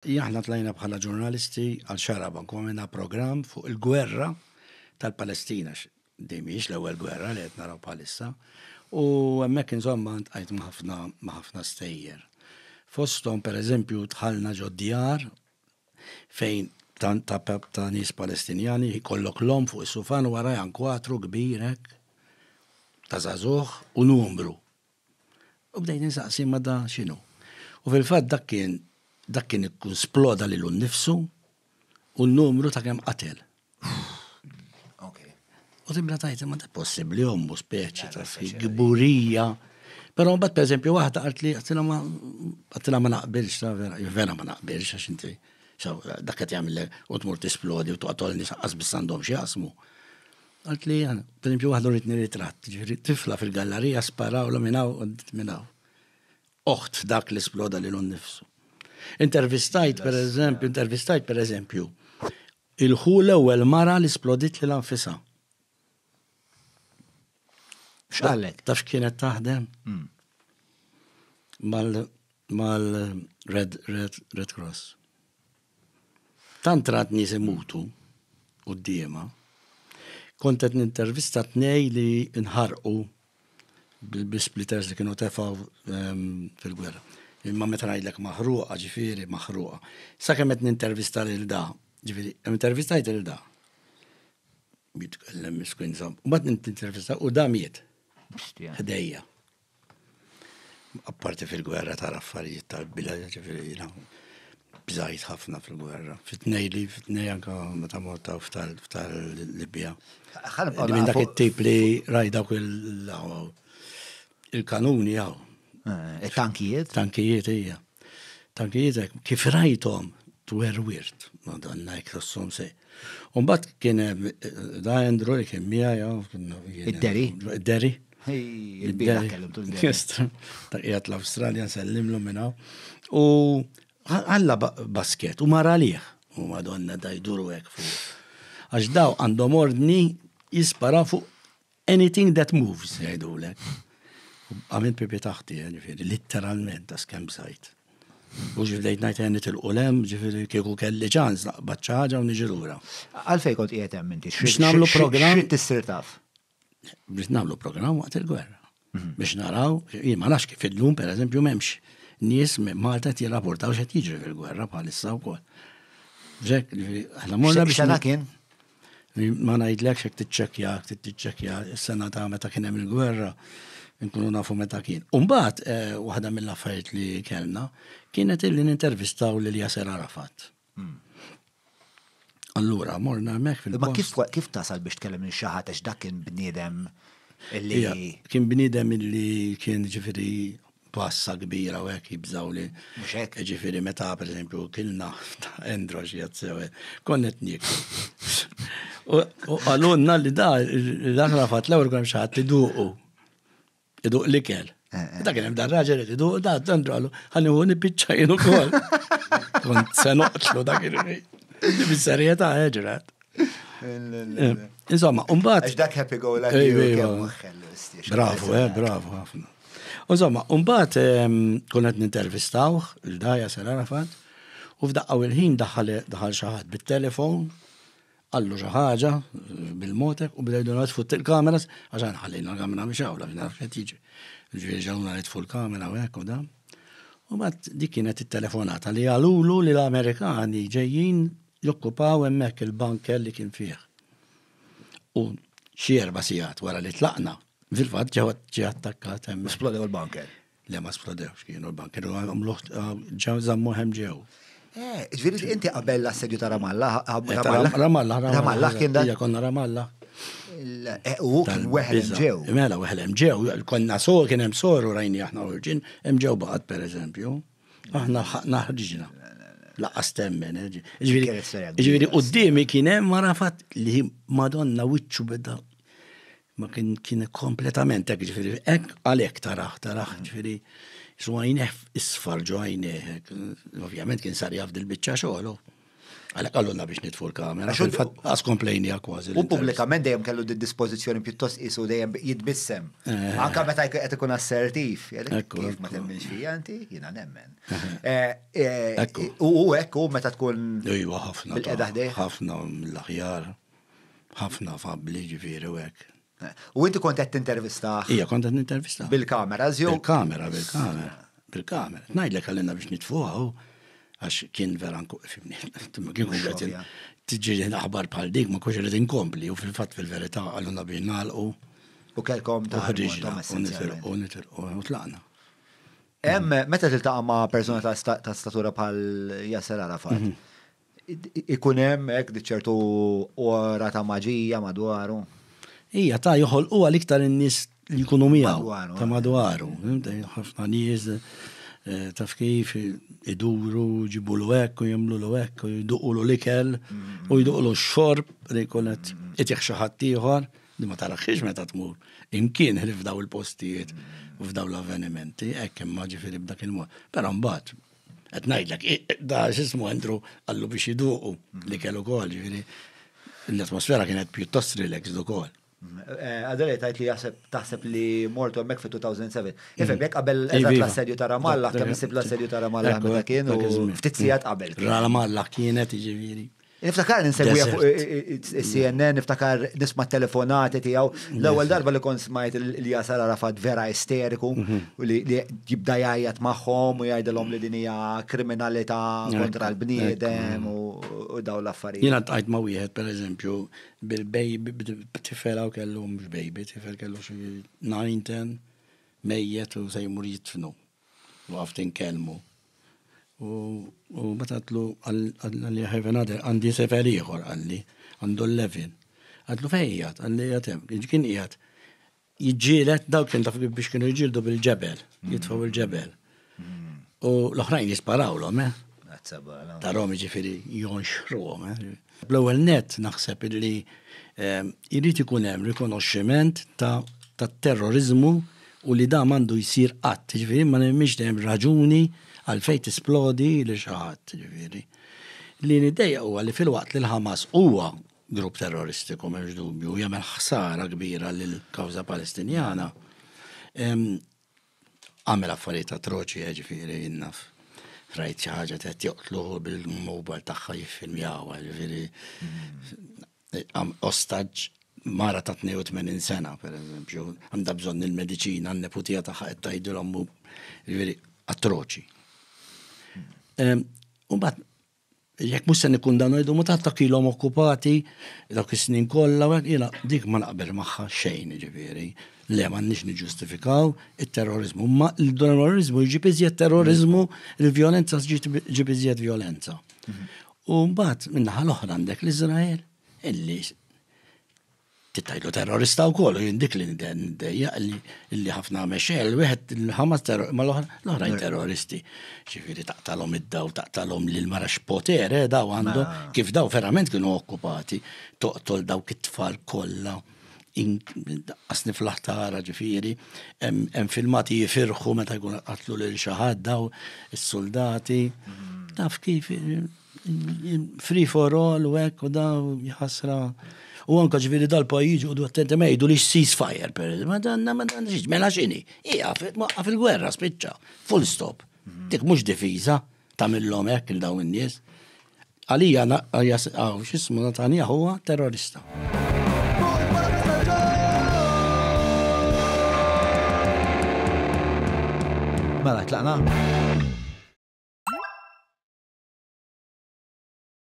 Aħna tlajna bħala ġurnalisti għal xaraba għamilna program fuq il-gwerra tal-Palestina. Dimiex l-ewwel gwerra li qed naraw bħalissa. U hemmhekk insomma ntqajt ma' ħafna stejjer. Fosthom pereżempju tħallna ġo djar fejn ta' nies Palestinjani jkollok l-om fuq is-sufan u wara jankwatru kbirek ta' żagħżugħ u numru. U bdejt insaqsi ma' da x'inhu. U fil-fatt dak kien ikkun sploda lilu nnifsu u n-numru ta' kemm qatel. U tibla tajt ma da possibbli ommu speċi ta' gburija. Però mbagħad pereżempju waħda qalt li għatina ma naqbilx ta' vera ma naqbilx għax inti dak qed jagħmel u tmur tisplodi u toqgħod nisaqas biss għandhom xi jaqsmu. Qalt li pereżempju waħda ritni ritratt, ġifieri tifla fil-gallerija sparawla minn hawn. Oħt dak li sploda lilu nnifsu. Intervistajt per eżempju il-ħu l-ewwel mara li splodit li l-anfisa. X'qallek? Taf kienet taħdem? Mal-Red Cross. Tant rat nies imutu qudiema. Kont qed nintervista tnej li nħarqu bil-splitters li kienu tefgħu fil-gwerra. Imma meta ngħidlek maħruqa, ġifieri maħruqa. Sakemm qed nintervista lil da, ġifieri intervistajt lil da. Jitkellem miskun żamm. U mbagħad nintervista u da miet. Ħdejja. Apparti fil-gwerra tara affarijiet tal-bila, ġifieri bżajt ħafna fil-gwerra. Fit-tnej anke meta mortaw f'tal-Libja. Minn dak it-tip li rajdawk il-kanuni hawn. Tankijiet? Tankijiet, hija. Tankijiet, kif rajtom, twerwirt, madonna, jkrossom se. Mbagħad kien da Andrew li kien miegħi Id-Deri? Id-Deri. Il-bira kellhom tul Ta' qiegħed l-Awstralja nsellimlu minn hawn. U għalla basket u mara liħ. U madonna da jduru hekk fuq. Għax daw għandhom ordni jispara fuq anything that moves, jgħidulek. Għamil pipi taħti, ġifiri, literalment, ta' skem sajt. U ġifdejt najt għenit il-qulem, ġifiri, kieku kelli ċans, naqbad ħaġa u niġilura. Għalfej kont qiegħed hemm inti. Biex nagħmlu programm. X'rid tissir taf? Biex nagħmlu programm waqt il-gwerra. Biex naraw, ma nafx kif illum pereżempju m'hemmx nies Malta qed jirrapportaw x'qed jiġri fil-gwerra bħalissa wkoll. Ġek, aħna morna biex kien? Ma ngħidlekx hekk tiċċekkja s-sena ta' meta kien hemm il-gwerra. Nkunu nafu meta kien. Umbagħad waħda mill-affarijiet li kellna kienet illi nintervistaw lil Yasser Arafat. Allura morna hemmhekk fil-post. Ma kif tasal biex tkellem lil xi ħadd għax dak kien bniedem illi kien bniedem illi kien ġifieri passa kbira u hekk jibżaw li. Mhux hekk. Ġifieri meta pereżempju kilna Endrox jazzew konnet nieklu. U għalunna li da Arafat l-ewwel kemm xi ħadd iduqu. Iduq li kell. Da kien hemm dan raġel li iduq da Andru għallu ħalli hu nipiċċajn ukoll. Kont se noqtlu dak bis-serjetà ġrat. Insomma, mbagħad. Għax dak happy go lucky. Bravo ħafna. Insomma, mbagħad kont nintervistawh il-dajja Yasser Arafat u f'daqqa il-ħin daħħal xi ħadd bit-telefon għallu xi ħaġa bil-motek u bdejdu nagħtfu il-kameras għax ħallejna l-kamera mhix hawn naf qed jiġi. Ġifieri ġewna nitfu l-kamera u hekk u dan. U mbagħad dik kienet it-telefonata li għalulu li l-Amerikani ġejjin jokkupaw hemmhekk il-bank li kien fih. U xi 4 sigħat wara li tlaqna, fil-fatt ġie attakkat hemm. Splodew il-banker. Le ma splodewx kienu l-banker ġew żammu hemm ġew. Ġifieri inti qabel l-assedju ta' Ramallah. Ramallah kien dak. Konna Ramallah. U kien weħel ġew. Mela weħel hemm ġew, konna kien hemm soru rajni aħna urġin, hemm ġew baqgħet pereżempju. Aħna ħaqna ħriġna. Laqqas temmen. Ġifieri qudiemi kien hemm Arafat li Madonna wiċċu beda ma kien kompletament hekk ġifieri hekk għalhekk taraħ ġifieri għajneħ isfar ġo għajneħ. Ovvjament kien sar jafd il-bicċa xoħlu. Għalek għallunna biex nitfu l-kamera, għas komplejni kważi. U publikament dejjem kellu d-dispożizzjoni pjuttost isu dejjem jitbissem. Anka meta qed ikun assertiv, kif ma temminx fija inti, jiena nemmen. U hekk meta tkun bil-qeda ħdejh. Ħafna mill-aħjar, ħafna fabbli ġifieri u hekk. U inti kont qed tintervistaħ? Ija, kont qed nintervistaħ. Bil-kamera, żjew? Bil-kamera. Ngħidlek għallinna biex nitfuha għax kien vera fimni. Kien għet tiġi aħbar bħal dik ma kux rrid inkompli u fil-fatt fil-verità għalluna biex nagħlqu. U kelkom ta' u tlaqna. Meta tiltaqa' ma' persuna ta' statura bħal Yasser Arafat, ikun hemm hekk ċertu ora ta' maġija madwaru? Ija, ta' joħolqu għal-iktar in-nies li jkunu miegħu ta' madwaru. Ħafna nies taf kif iduru, ġibu l-wek, u jemlu l-wek, u jduqu l-ikel, u jduqu l-xorb, li konet itiħ xaħat ieħor, li ma taraxħiex meta tmur. Imkien li f'daw il-postijiet u f'daw l-avvenimenti, hekk imma ġifieri b'dak il-mod. Però mbagħad qed ngħidlek, da x'ismu Andrew għallu biex iduqu l-ikel ukoll, ġifieri l-atmosfera kienet pjuttost relaxed ukoll. Għadalej tajt li taħseb li mortu għemmek fi 2007. Ifem, jek qabel eżat l-assedju ta' Ramallah, kemm isib l-assedju ta' Ramallah meta kien u ftizzijat qabel. Ramallah kienet iġifieri. Niftakar ninsegwija fuq CNN, niftakar nisma' telefonati tiegħu. L-ewwel darba li kont smajt li Yasser Arafat vera isteriku u li jibda jgħajjat magħhom u jgħidilhom li din hija kriminalità kontra l-bniedem u daw l-affarijiet. Jiena tqajt ma' wieħed pereżempju bil-bejbi tifel hawn kellu mhux bejbi, tifel kellu xi 9-10 mejjet u se jmur jitfnu. Waqft inkellmu. U batatlu għalli ħajfenade għandi sefer ieħor għalli għandu 11. Għatlu fejjat għalli jatem, kien qiegħed jiġġielet dawk kien taf biex kienu jġildu bil-ġebel, jitfaw il-ġebel. U l-oħrajn jisparawlhom, tarom ġifieri jonxruhom. Bl-ewwel net naħseb illi jrid ikun hemm rikonoxximent ta' terrorizmu u li da mandu jsir qatt, ġifieri ma nemmix hemm raġuni għalfej tisplodi li xaħat, ġifieri. Li nidejja huwa li fil-waqt li l-Ħamas huwa grupp terroristiku m'hemmx dubju, jagħmel ħsara kbira lill-kawża Palestinjana. Għamel affarijiet atroċi ġifieri jinnaf. Rajt xi ħaġa qed joqtlu bil-mobile tagħha jiffilmjawha, ġifieri. Ostaġġ mara ta' 82 sena, pereżempju, għandha bżonn il-mediċina, n-neputija tagħha qed tgħidilhom ġifieri atroċi. Mbagħad jekk mhux se nikkundanu jgħidu ma tattakilhom okkupati dawk is-snin kollha jiena dik ma naqbel magħha xejn ġifieri. Le m'għandniex niġġustifikaw it-terrorizmu, ma l-terrorizmu jġib iżjed terrorizmu, il-vjolenza ġib iżjed vjolenza. U mbagħad min-naħa l-oħra għandek l-Iżrael illi tittajlu terrorista wkoll u jindik li ndejja illi ħafna mexxel wieħed il-Ħamas ma l-oħrajn terroristi. Ġifieri taqtalhom id-daw, taqtalhom lil marax potere daw għandu kif daw verament kienu okkupati, toqtol dawk it-tfal kollha. Qasni fl-aħtara ġifieri, hemm filmati jifirħu meta jkun qatlu lil xi ħadd daw is-soldati. Taf kif free for all u hekk u daw jħassra. U anka ġifieri dal-pajjiġi u attenti ma jgħidu li ceasefire ma danna mela x'inhi. Hija waqaf il-gwerra spiċċa. Full stop. Dik mhux difiża tagħmilhom hekk il dawn in-nies. Għalija x'ismu Netanyahu huwa terrorista. Mela tlaqna.